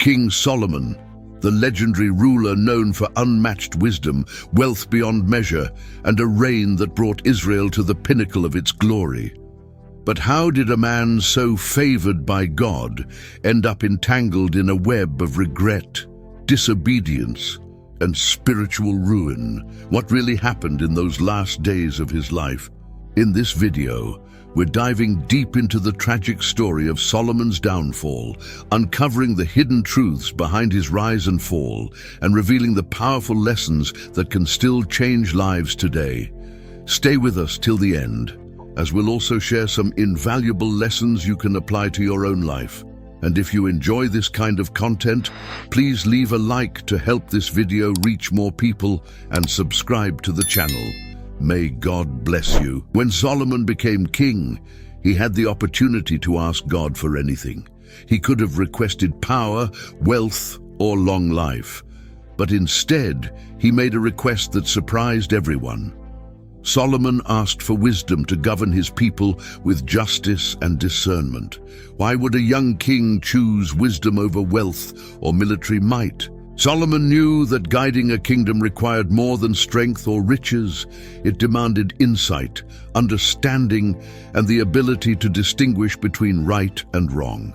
King Solomon, the legendary ruler known for unmatched wisdom, wealth beyond measure, and a reign that brought Israel to the pinnacle of its glory. But how did a man so favored by God end up entangled in a web of regret, disobedience, and spiritual ruin? What really happened in those last days of his life? In this video, we're diving deep into the tragic story of Solomon's downfall, uncovering the hidden truths behind his rise and fall, and revealing the powerful lessons that can still change lives today. Stay with us till the end, as we'll also share some invaluable lessons you can apply to your own life. And if you enjoy this kind of content, please leave a like to help this video reach more people and subscribe to the channel. May God bless you. When Solomon became king, he had the opportunity to ask God for anything. He could have requested power, wealth, or long life. But instead, he made a request that surprised everyone. Solomon asked for wisdom to govern his people with justice and discernment. Why would a young king choose wisdom over wealth or military might? Solomon knew that guiding a kingdom required more than strength or riches. It demanded insight, understanding, and the ability to distinguish between right and wrong.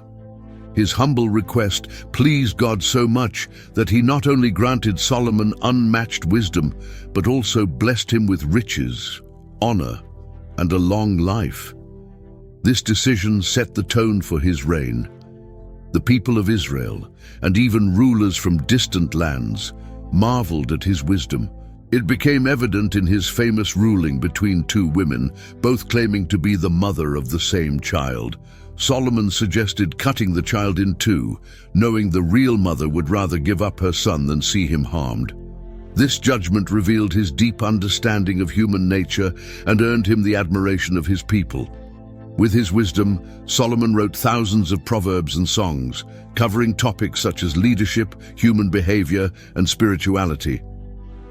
His humble request pleased God so much that he not only granted Solomon unmatched wisdom, but also blessed him with riches, honor, and a long life. This decision set the tone for his reign. The people of Israel, and even rulers from distant lands, marveled at his wisdom. It became evident in his famous ruling between two women, both claiming to be the mother of the same child. Solomon suggested cutting the child in two, knowing the real mother would rather give up her son than see him harmed. This judgment revealed his deep understanding of human nature and earned him the admiration of his people. With his wisdom, Solomon wrote thousands of proverbs and songs, covering topics such as leadership, human behavior, and spirituality.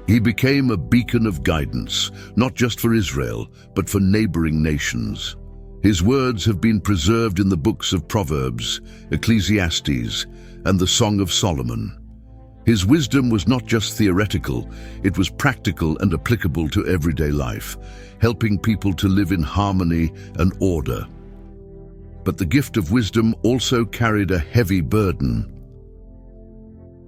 He became a beacon of guidance, not just for Israel, but for neighboring nations. His words have been preserved in the books of Proverbs, Ecclesiastes, and the Song of Solomon. His wisdom was not just theoretical, it was practical and applicable to everyday life, helping people to live in harmony and order. But the gift of wisdom also carried a heavy burden.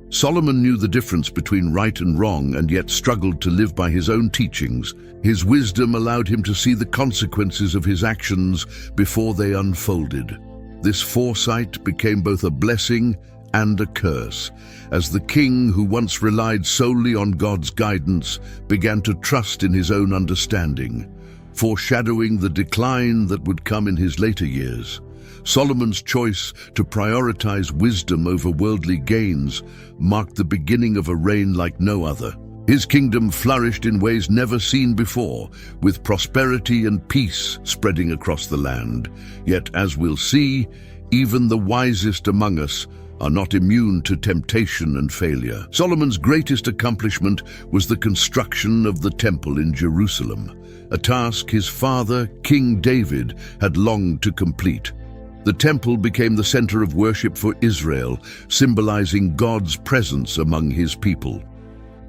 Solomon knew the difference between right and wrong and yet struggled to live by his own teachings. His wisdom allowed him to see the consequences of his actions before they unfolded. This foresight became both a blessing and a curse, as the king who once relied solely on God's guidance began to trust in his own understanding, foreshadowing the decline that would come in his later years. Solomon's choice to prioritize wisdom over worldly gains marked the beginning of a reign like no other. His kingdom flourished in ways never seen before, with prosperity and peace spreading across the land. Yet, as we'll see, even the wisest among us are not immune to temptation and failure. Solomon's greatest accomplishment was the construction of the temple in Jerusalem, a task his father, King David, had longed to complete. The temple became the center of worship for Israel, symbolizing God's presence among his people.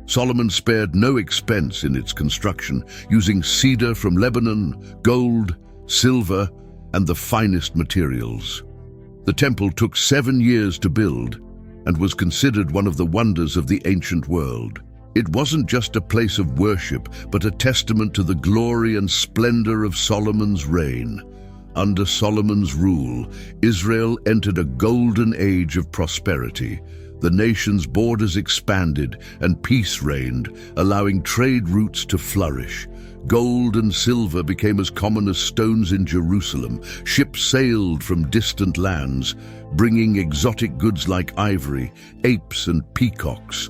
Solomon spared no expense in its construction, using cedar from Lebanon, gold, silver, and the finest materials. The temple took 7 years to build and was considered one of the wonders of the ancient world. It wasn't just a place of worship, but a testament to the glory and splendor of Solomon's reign. Under Solomon's rule, Israel entered a golden age of prosperity. The nation's borders expanded and peace reigned, allowing trade routes to flourish. Gold and silver became as common as stones in Jerusalem. Ships sailed from distant lands, bringing exotic goods like ivory, apes, and peacocks.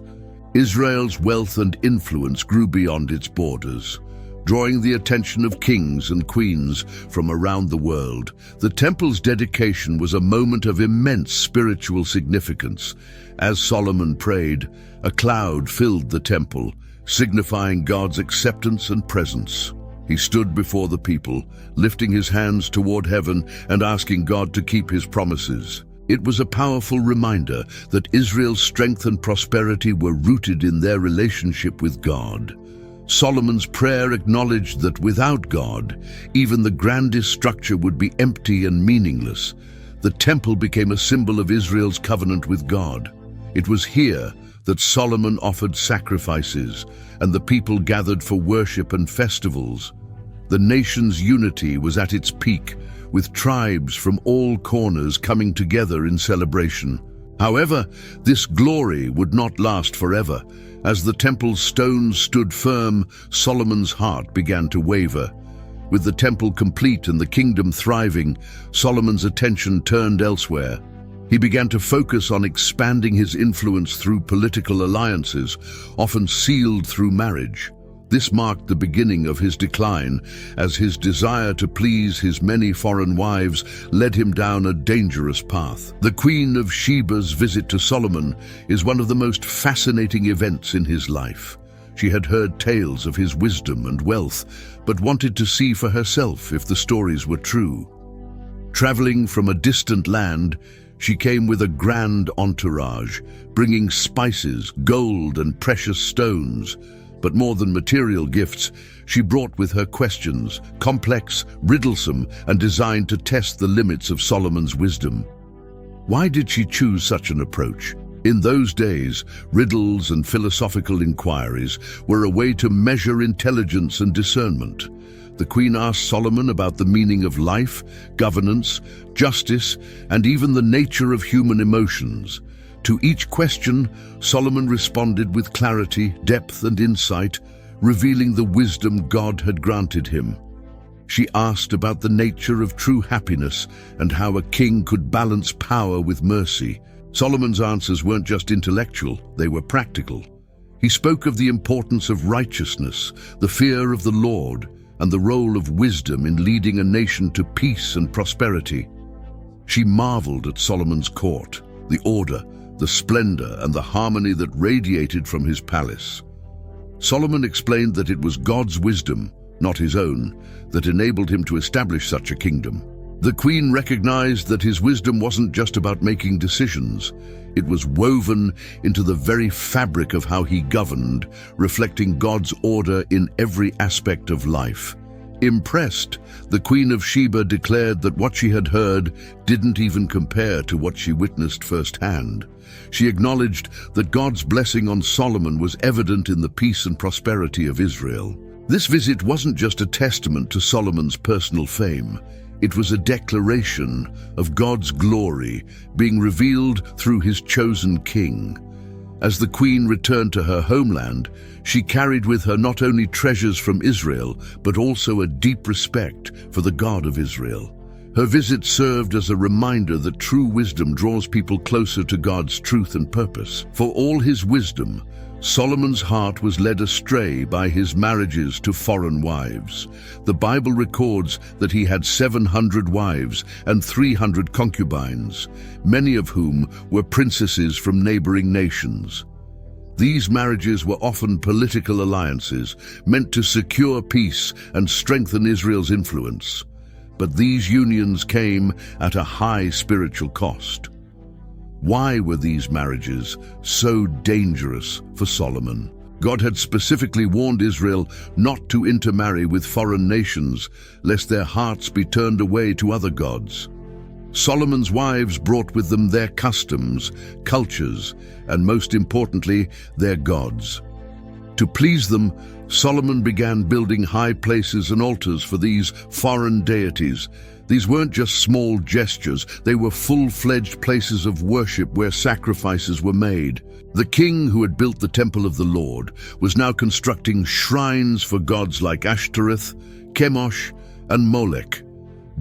Israel's wealth and influence grew beyond its borders, drawing the attention of kings and queens from around the world. The temple's dedication was a moment of immense spiritual significance. As Solomon prayed, a cloud filled the temple, signifying God's acceptance and presence. He stood before the people, lifting his hands toward heaven and asking God to keep his promises. It was a powerful reminder that Israel's strength and prosperity were rooted in their relationship with God. Solomon's prayer acknowledged that without God, even the grandest structure would be empty and meaningless. The temple became a symbol of Israel's covenant with God. It was here that Solomon offered sacrifices, and the people gathered for worship and festivals. The nation's unity was at its peak, with tribes from all corners coming together in celebration. However, this glory would not last forever. As the temple's stones stood firm, Solomon's heart began to waver. With the temple complete and the kingdom thriving, Solomon's attention turned elsewhere. He began to focus on expanding his influence through political alliances, often sealed through marriage. This marked the beginning of his decline, as his desire to please his many foreign wives led him down a dangerous path. The Queen of Sheba's visit to Solomon is one of the most fascinating events in his life. She had heard tales of his wisdom and wealth, but wanted to see for herself if the stories were true. Traveling from a distant land, she came with a grand entourage, bringing spices, gold, and precious stones. But more than material gifts, she brought with her questions, complex, riddlesome, and designed to test the limits of Solomon's wisdom. Why did she choose such an approach? In those days, riddles and philosophical inquiries were a way to measure intelligence and discernment. The queen asked Solomon about the meaning of life, governance, justice, and even the nature of human emotions. To each question, Solomon responded with clarity, depth, and insight, revealing the wisdom God had granted him. She asked about the nature of true happiness and how a king could balance power with mercy. Solomon's answers weren't just intellectual, they were practical. He spoke of the importance of righteousness, the fear of the Lord, and the role of wisdom in leading a nation to peace and prosperity. She marveled at Solomon's court, the order, the splendor, and the harmony that radiated from his palace. Solomon explained that it was God's wisdom, not his own, that enabled him to establish such a kingdom. The queen recognized that his wisdom wasn't just about making decisions. It was woven into the very fabric of how he governed, reflecting God's order in every aspect of life. Impressed, the Queen of Sheba declared that what she had heard didn't even compare to what she witnessed firsthand. She acknowledged that God's blessing on Solomon was evident in the peace and prosperity of Israel. This visit wasn't just a testament to Solomon's personal fame. It was a declaration of God's glory being revealed through his chosen king. As the queen returned to her homeland, she carried with her not only treasures from Israel, but also a deep respect for the God of Israel. Her visit served as a reminder that true wisdom draws people closer to God's truth and purpose. For all his wisdom, Solomon's heart was led astray by his marriages to foreign wives. The Bible records that he had 700 wives and 300 concubines, many of whom were princesses from neighboring nations. These marriages were often political alliances meant to secure peace and strengthen Israel's influence. But these unions came at a high spiritual cost. Why were these marriages so dangerous for Solomon? God had specifically warned Israel not to intermarry with foreign nations, lest their hearts be turned away to other gods. Solomon's wives brought with them their customs, cultures, and most importantly, their gods. To please them, Solomon began building high places and altars for these foreign deities. These weren't just small gestures, they were full-fledged places of worship where sacrifices were made. The king who had built the temple of the Lord was now constructing shrines for gods like Ashtoreth, Chemosh, and Molech,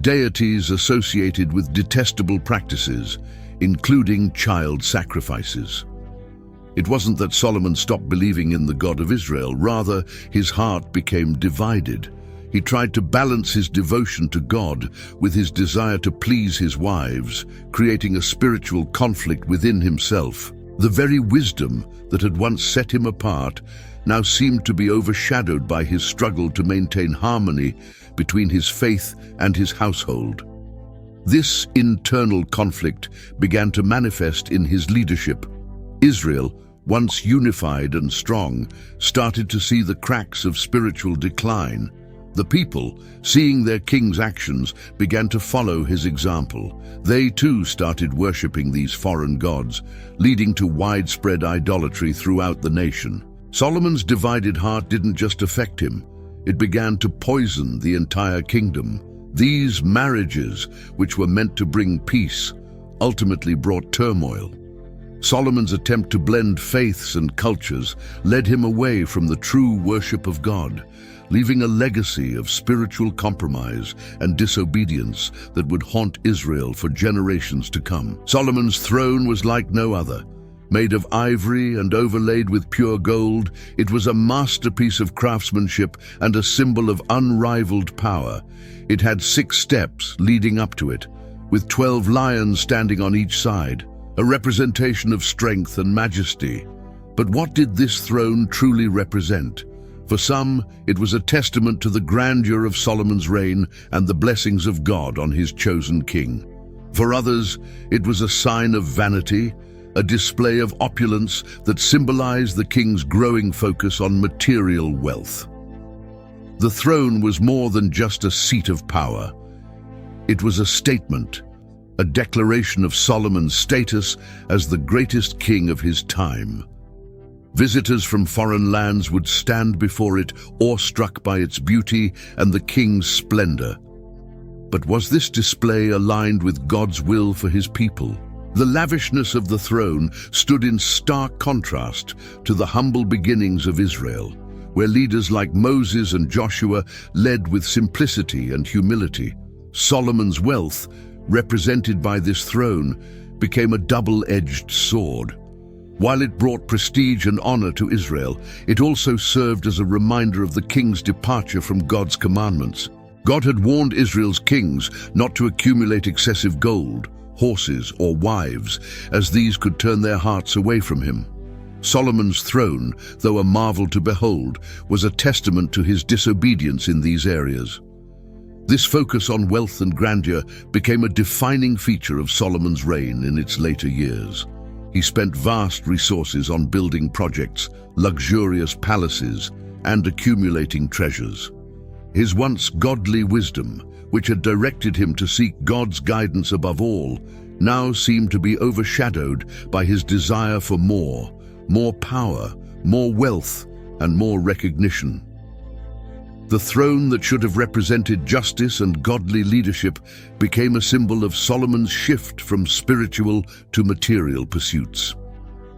deities associated with detestable practices, including child sacrifices. It wasn't that Solomon stopped believing in the God of Israel, rather, his heart became divided. He tried to balance his devotion to God with his desire to please his wives, creating a spiritual conflict within himself. The very wisdom that had once set him apart now seemed to be overshadowed by his struggle to maintain harmony between his faith and his household. This internal conflict began to manifest in his leadership. Israel, once unified and strong, started to see the cracks of spiritual decline. The people, seeing their king's actions, began to follow his example. They too started worshipping these foreign gods, leading to widespread idolatry throughout the nation. Solomon's divided heart didn't just affect him, it began to poison the entire kingdom. These marriages, which were meant to bring peace, ultimately brought turmoil. Solomon's attempt to blend faiths and cultures led him away from the true worship of God, leaving a legacy of spiritual compromise and disobedience that would haunt Israel for generations to come. Solomon's throne was like no other. Made of ivory and overlaid with pure gold, it was a masterpiece of craftsmanship and a symbol of unrivaled power. It had 6 steps leading up to it, with 12 lions standing on each side, a representation of strength and majesty. But what did this throne truly represent? For some, it was a testament to the grandeur of Solomon's reign and the blessings of God on his chosen king. For others, it was a sign of vanity, a display of opulence that symbolized the king's growing focus on material wealth. The throne was more than just a seat of power. It was a statement, a declaration of Solomon's status as the greatest king of his time. Visitors from foreign lands would stand before it, awestruck by its beauty and the king's splendor. But was this display aligned with God's will for his people? The lavishness of the throne stood in stark contrast to the humble beginnings of Israel, where leaders like Moses and Joshua led with simplicity and humility. Solomon's wealth, represented by this throne, became a double-edged sword. While it brought prestige and honor to Israel, it also served as a reminder of the king's departure from God's commandments. God had warned Israel's kings not to accumulate excessive gold, horses, or wives, as these could turn their hearts away from him. Solomon's throne, though a marvel to behold, was a testament to his disobedience in these areas. This focus on wealth and grandeur became a defining feature of Solomon's reign in its later years. He spent vast resources on building projects, luxurious palaces, and accumulating treasures. His once godly wisdom, which had directed him to seek God's guidance above all, now seemed to be overshadowed by his desire for more power, more wealth, and more recognition. The throne that should have represented justice and godly leadership became a symbol of Solomon's shift from spiritual to material pursuits.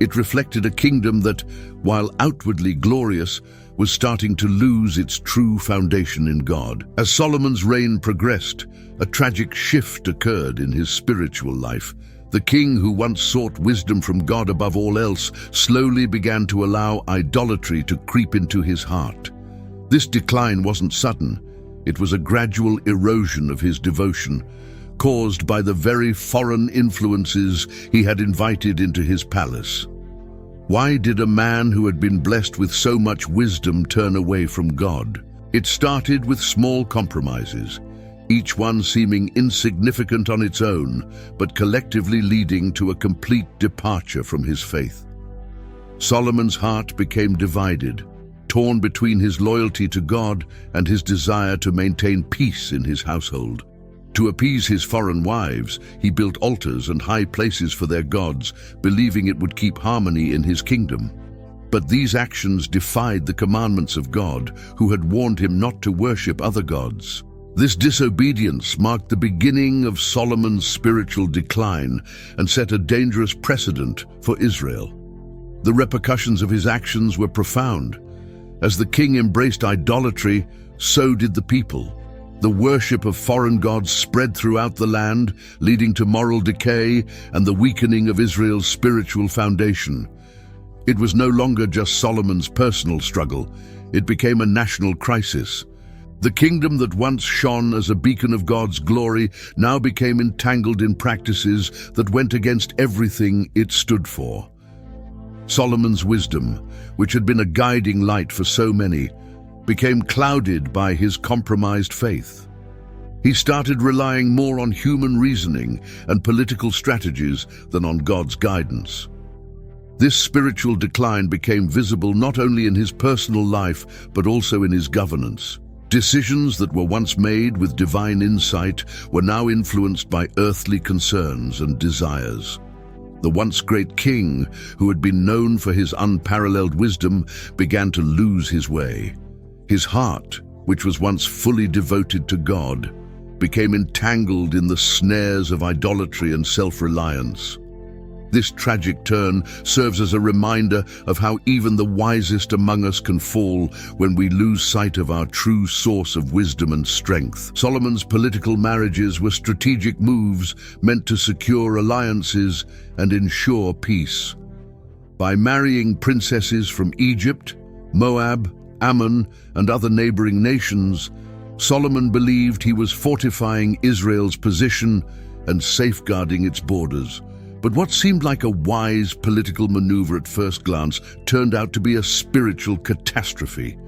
It reflected a kingdom that, while outwardly glorious, was starting to lose its true foundation in God. As Solomon's reign progressed, a tragic shift occurred in his spiritual life. The king, who once sought wisdom from God above all else, slowly began to allow idolatry to creep into his heart. This decline wasn't sudden. It was a gradual erosion of his devotion, caused by the very foreign influences he had invited into his palace. Why did a man who had been blessed with so much wisdom turn away from God? It started with small compromises, each one seeming insignificant on its own, but collectively leading to a complete departure from his faith. Solomon's heart became divided, torn between his loyalty to God and his desire to maintain peace in his household. To appease his foreign wives, he built altars and high places for their gods, believing it would keep harmony in his kingdom. But these actions defied the commandments of God, who had warned him not to worship other gods. This disobedience marked the beginning of Solomon's spiritual decline and set a dangerous precedent for Israel. The repercussions of his actions were profound. As the king embraced idolatry, so did the people. The worship of foreign gods spread throughout the land, leading to moral decay and the weakening of Israel's spiritual foundation. It was no longer just Solomon's personal struggle. It became a national crisis. The kingdom that once shone as a beacon of God's glory now became entangled in practices that went against everything it stood for. Solomon's wisdom, which had been a guiding light for so many, became clouded by his compromised faith. He started relying more on human reasoning and political strategies than on God's guidance. This spiritual decline became visible not only in his personal life, but also in his governance. Decisions that were once made with divine insight were now influenced by earthly concerns and desires. The once great king, who had been known for his unparalleled wisdom, began to lose his way. His heart, which was once fully devoted to God, became entangled in the snares of idolatry and self-reliance. This tragic turn serves as a reminder of how even the wisest among us can fall when we lose sight of our true source of wisdom and strength. Solomon's political marriages were strategic moves meant to secure alliances and ensure peace. By marrying princesses from Egypt, Moab, Ammon, and other neighboring nations, Solomon believed he was fortifying Israel's position and safeguarding its borders. But what seemed like a wise political maneuver at first glance turned out to be a spiritual catastrophe.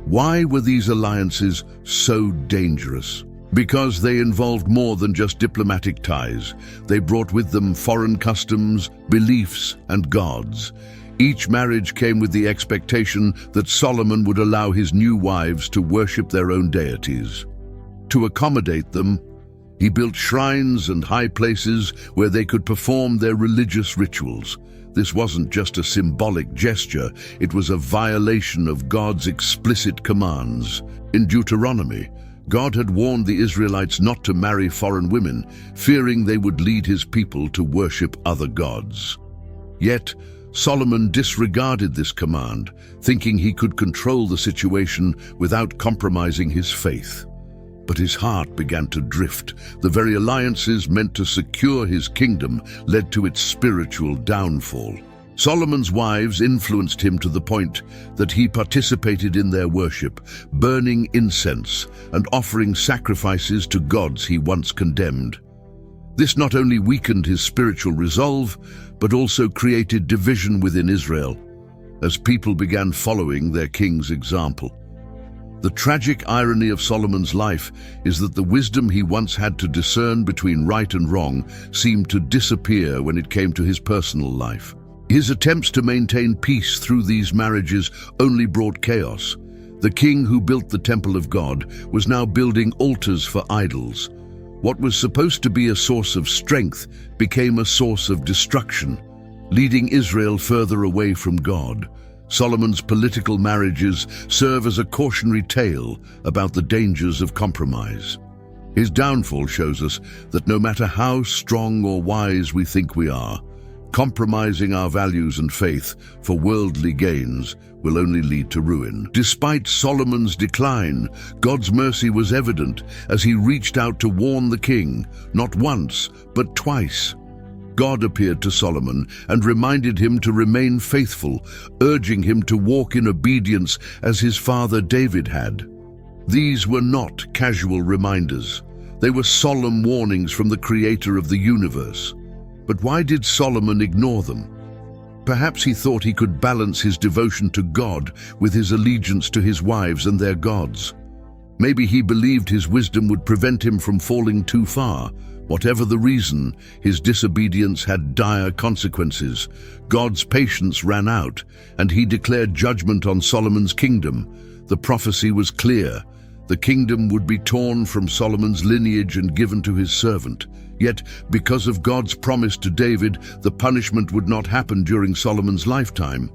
Why were these alliances so dangerous? Because they involved more than just diplomatic ties. They brought with them foreign customs, beliefs, and gods. Each marriage came with the expectation that Solomon would allow his new wives to worship their own deities. To accommodate them, he built shrines and high places where they could perform their religious rituals. This wasn't just a symbolic gesture, it was a violation of God's explicit commands. In Deuteronomy, God had warned the Israelites not to marry foreign women, fearing they would lead his people to worship other gods. Yet, Solomon disregarded this command, thinking he could control the situation without compromising his faith. But his heart began to drift. The very alliances meant to secure his kingdom led to its spiritual downfall. Solomon's wives influenced him to the point that he participated in their worship, burning incense and offering sacrifices to gods he once condemned. This not only weakened his spiritual resolve, but also created division within Israel, as people began following their king's example. The tragic irony of Solomon's life is that the wisdom he once had to discern between right and wrong seemed to disappear when it came to his personal life. His attempts to maintain peace through these marriages only brought chaos. The king who built the temple of God was now building altars for idols. What was supposed to be a source of strength became a source of destruction, leading Israel further away from God. Solomon's political marriages serve as a cautionary tale about the dangers of compromise. His downfall shows us that no matter how strong or wise we think we are, compromising our values and faith for worldly gains will only lead to ruin. Despite Solomon's decline, God's mercy was evident as he reached out to warn the king, not once, but twice. God appeared to Solomon and reminded him to remain faithful, urging him to walk in obedience as his father David had. These were not casual reminders. They were solemn warnings from the Creator of the universe. But why did Solomon ignore them? Perhaps he thought he could balance his devotion to God with his allegiance to his wives and their gods. Maybe he believed his wisdom would prevent him from falling too far. Whatever the reason, his disobedience had dire consequences. God's patience ran out, and he declared judgment on Solomon's kingdom. The prophecy was clear. The kingdom would be torn from Solomon's lineage and given to his servant. Yet, because of God's promise to David, the punishment would not happen during Solomon's lifetime.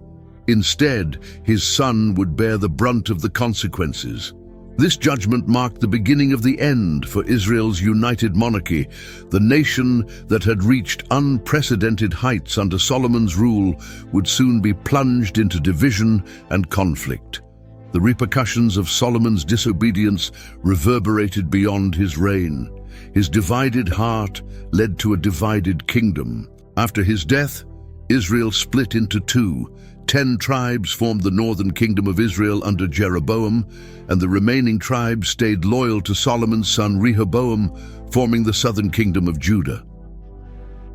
Instead, his son would bear the brunt of the consequences. This judgment marked the beginning of the end for Israel's united monarchy. The nation that had reached unprecedented heights under Solomon's rule would soon be plunged into division and conflict. The repercussions of Solomon's disobedience reverberated beyond his reign. His divided heart led to a divided kingdom. After his death, Israel split into two. 10 tribes formed the northern kingdom of Israel under Jeroboam, and the remaining tribes stayed loyal to Solomon's son Rehoboam, forming the southern kingdom of Judah.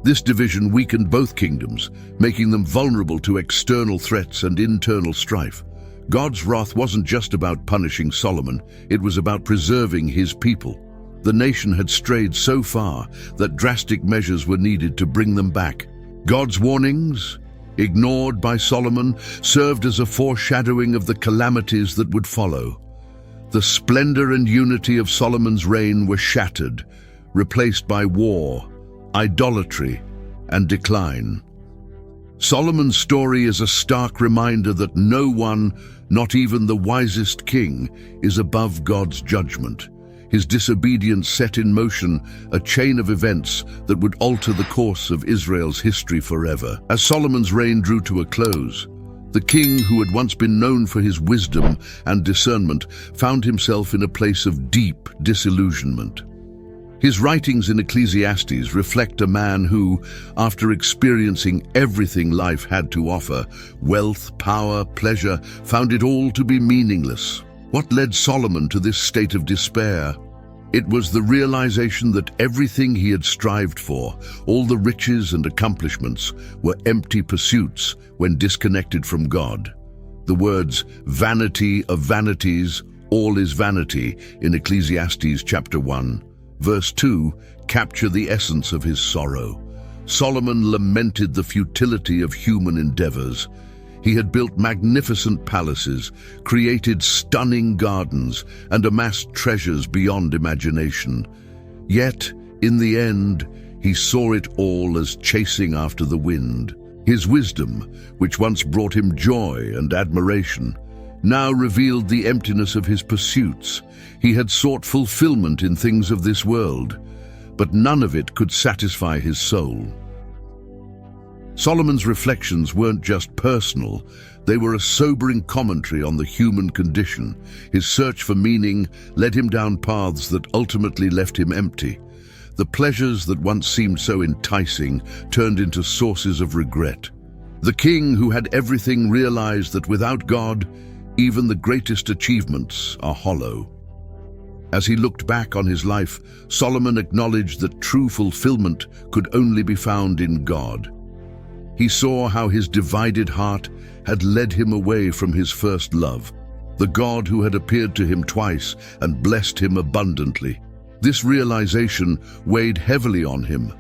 This division weakened both kingdoms, making them vulnerable to external threats and internal strife. God's wrath wasn't just about punishing Solomon, it was about preserving his people. The nation had strayed so far that drastic measures were needed to bring them back. God's warnings, ignored by Solomon, served as a foreshadowing of the calamities that would follow. The splendor and unity of Solomon's reign were shattered, replaced by war, idolatry, and decline. Solomon's story is a stark reminder that no one, not even the wisest king, is above God's judgment. His disobedience set in motion a chain of events that would alter the course of Israel's history forever. As Solomon's reign drew to a close, the king, who had once been known for his wisdom and discernment, found himself in a place of deep disillusionment. His writings in Ecclesiastes reflect a man who, after experiencing everything life had to offer, wealth, power, pleasure, found it all to be meaningless. What led Solomon to this state of despair? It was the realization that everything he had strived for, all the riches and accomplishments, were empty pursuits when disconnected from God. The words, "vanity of vanities, all is vanity," in Ecclesiastes chapter 1, verse 2, capture the essence of his sorrow. Solomon lamented the futility of human endeavors. He had built magnificent palaces, created stunning gardens, and amassed treasures beyond imagination. Yet, in the end, he saw it all as chasing after the wind. His wisdom, which once brought him joy and admiration, now revealed the emptiness of his pursuits. He had sought fulfillment in things of this world, but none of it could satisfy his soul. Solomon's reflections weren't just personal, they were a sobering commentary on the human condition. His search for meaning led him down paths that ultimately left him empty. The pleasures that once seemed so enticing turned into sources of regret. The king, who had everything, realized that without God, even the greatest achievements are hollow. As he looked back on his life, Solomon acknowledged that true fulfillment could only be found in God. He saw how his divided heart had led him away from his first love, the God who had appeared to him twice and blessed him abundantly. This realization weighed heavily on him,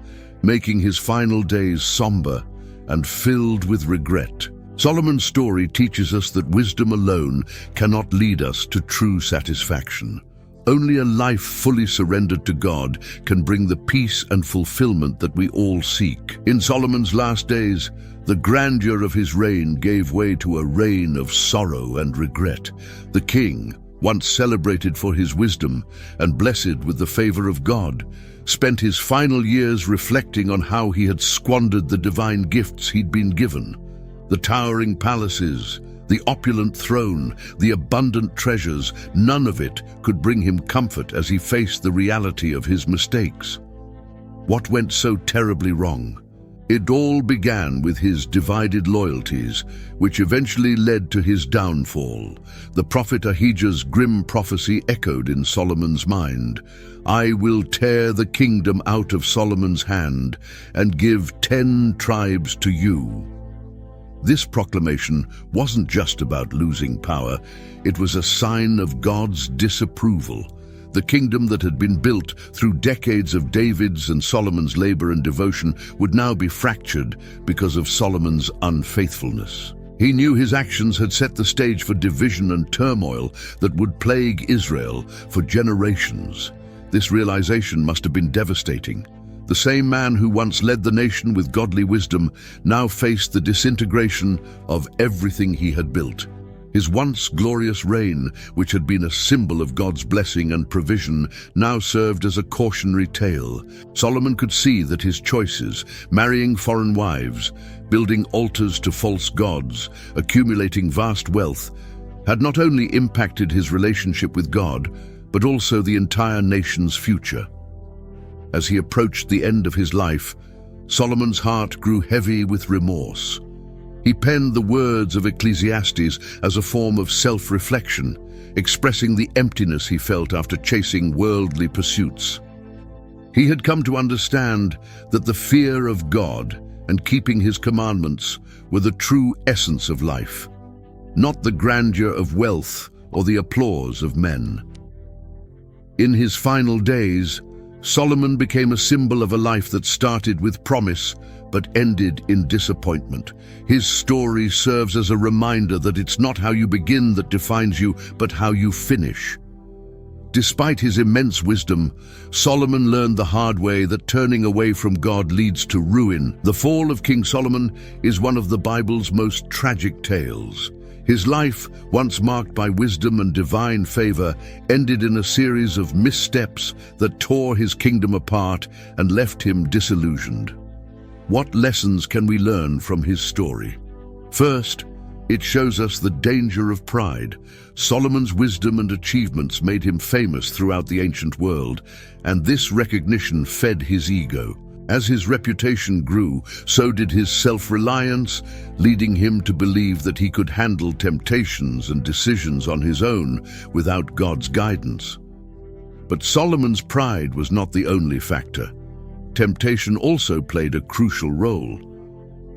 making his final days somber and filled with regret. Solomon's story teaches us that wisdom alone cannot lead us to true satisfaction. Only a life fully surrendered to God can bring the peace and fulfillment that we all seek. In Solomon's last days, the grandeur of his reign gave way to a reign of sorrow and regret. The king, once celebrated for his wisdom and blessed with the favor of God, spent his final years reflecting on how he had squandered the divine gifts he'd been given. The towering palaces, the opulent throne, the abundant treasures, none of it could bring him comfort as he faced the reality of his mistakes. What went so terribly wrong? It all began with his divided loyalties, which eventually led to his downfall. The prophet Ahijah's grim prophecy echoed in Solomon's mind. "I will tear the kingdom out of Solomon's hand and give 10 tribes to you." This proclamation wasn't just about losing power, it was a sign of God's disapproval. The kingdom that had been built through decades of David's and Solomon's labor and devotion would now be fractured because of Solomon's unfaithfulness. He knew his actions had set the stage for division and turmoil that would plague Israel for generations. This realization must have been devastating. The same man who once led the nation with godly wisdom now faced the disintegration of everything he had built. His once glorious reign, which had been a symbol of God's blessing and provision, now served as a cautionary tale. Solomon could see that his choices, marrying foreign wives, building altars to false gods, accumulating vast wealth, had not only impacted his relationship with God, but also the entire nation's future. As he approached the end of his life, Solomon's heart grew heavy with remorse. He penned the words of Ecclesiastes as a form of self-reflection, expressing the emptiness he felt after chasing worldly pursuits. He had come to understand that the fear of God and keeping his commandments were the true essence of life, not the grandeur of wealth or the applause of men. In his final days, Solomon became a symbol of a life that started with promise but ended in disappointment. His story serves as a reminder that it's not how you begin that defines you, but how you finish. Despite his immense wisdom, Solomon learned the hard way that turning away from God leads to ruin. The fall of King Solomon is one of the Bible's most tragic tales. His life, once marked by wisdom and divine favor, ended in a series of missteps that tore his kingdom apart and left him disillusioned. What lessons can we learn from his story? First, it shows us the danger of pride. Solomon's wisdom and achievements made him famous throughout the ancient world, and this recognition fed his ego. As his reputation grew, so did his self-reliance, leading him to believe that he could handle temptations and decisions on his own without God's guidance. But Solomon's pride was not the only factor. Temptation also played a crucial role.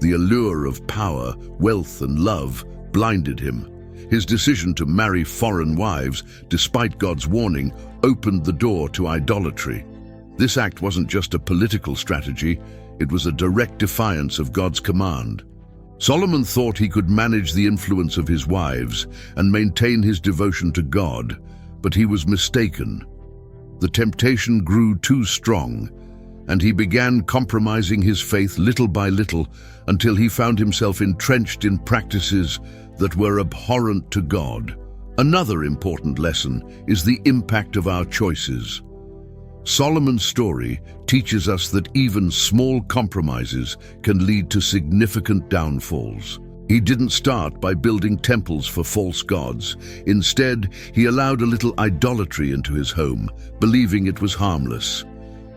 The allure of power, wealth, and love blinded him. His decision to marry foreign wives, despite God's warning, opened the door to idolatry. This act wasn't just a political strategy, it was a direct defiance of God's command. Solomon thought he could manage the influence of his wives and maintain his devotion to God, but he was mistaken. The temptation grew too strong, and he began compromising his faith little by little until he found himself entrenched in practices that were abhorrent to God. Another important lesson is the impact of our choices. Solomon's story teaches us that even small compromises can lead to significant downfalls. He didn't start by building temples for false gods. Instead, he allowed a little idolatry into his home, believing it was harmless.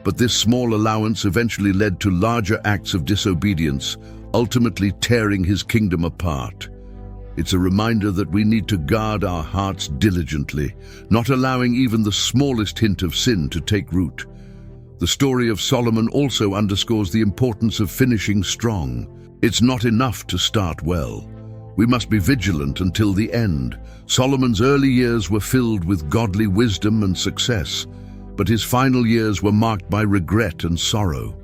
But this small allowance eventually led to larger acts of disobedience, ultimately tearing his kingdom apart. It's a reminder that we need to guard our hearts diligently, not allowing even the smallest hint of sin to take root. The story of Solomon also underscores the importance of finishing strong. It's not enough to start well. We must be vigilant until the end. Solomon's early years were filled with godly wisdom and success, but his final years were marked by regret and sorrow.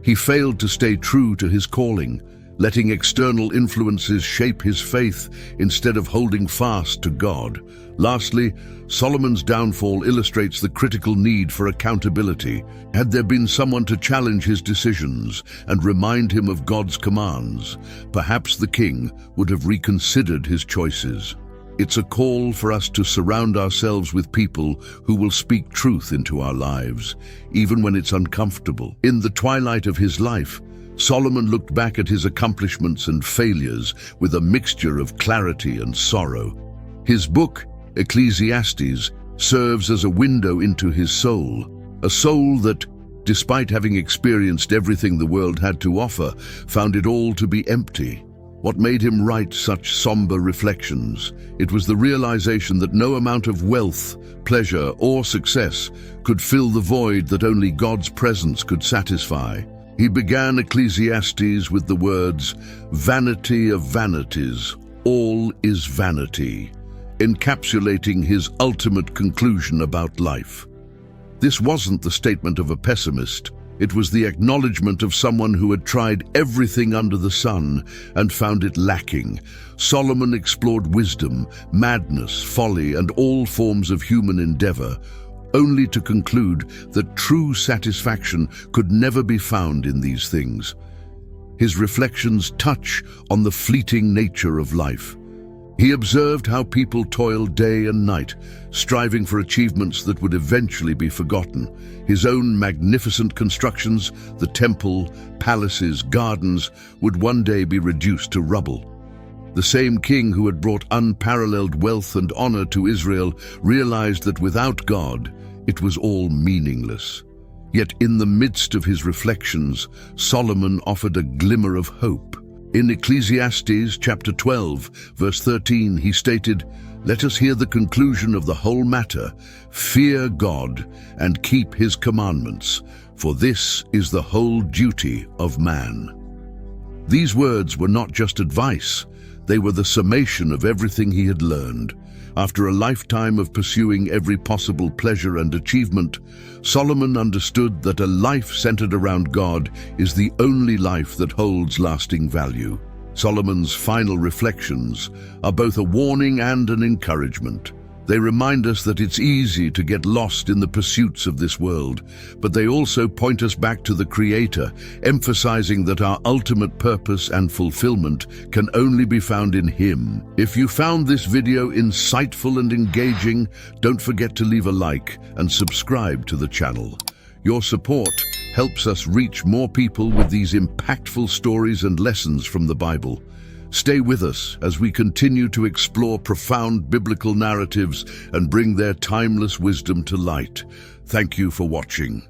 He failed to stay true to his calling, letting external influences shape his faith instead of holding fast to God. Lastly, Solomon's downfall illustrates the critical need for accountability. Had there been someone to challenge his decisions and remind him of God's commands, perhaps the king would have reconsidered his choices. It's a call for us to surround ourselves with people who will speak truth into our lives, even when it's uncomfortable. In the twilight of his life, Solomon looked back at his accomplishments and failures with a mixture of clarity and sorrow. His book, Ecclesiastes, serves as a window into his soul, a soul that, despite having experienced everything the world had to offer, found it all to be empty. What made him write such somber reflections? It was the realization that no amount of wealth, pleasure, or success could fill the void that only God's presence could satisfy. He began Ecclesiastes with the words, "Vanity of vanities, all is vanity," encapsulating his ultimate conclusion about life. This wasn't the statement of a pessimist. It was the acknowledgement of someone who had tried everything under the sun and found it lacking. Solomon explored wisdom, madness, folly, and all forms of human endeavor, only to conclude that true satisfaction could never be found in these things. His reflections touch on the fleeting nature of life. He observed how people toiled day and night, striving for achievements that would eventually be forgotten. His own magnificent constructions, the temple, palaces, gardens, would one day be reduced to rubble. The same king who had brought unparalleled wealth and honor to Israel realized that without God, it was all meaningless. Yet in the midst of his reflections, Solomon offered a glimmer of hope. In Ecclesiastes chapter 12, verse 13, he stated, "Let us hear the conclusion of the whole matter. Fear God and keep his commandments, for this is the whole duty of man." These words were not just advice, they were the summation of everything he had learned. After a lifetime of pursuing every possible pleasure and achievement, Solomon understood that a life centered around God is the only life that holds lasting value. Solomon's final reflections are both a warning and an encouragement. They remind us that it's easy to get lost in the pursuits of this world, but they also point us back to the Creator, emphasizing that our ultimate purpose and fulfillment can only be found in Him. If you found this video insightful and engaging, don't forget to leave a like and subscribe to the channel. Your support helps us reach more people with these impactful stories and lessons from the Bible. Stay with us as we continue to explore profound biblical narratives and bring their timeless wisdom to light. Thank you for watching.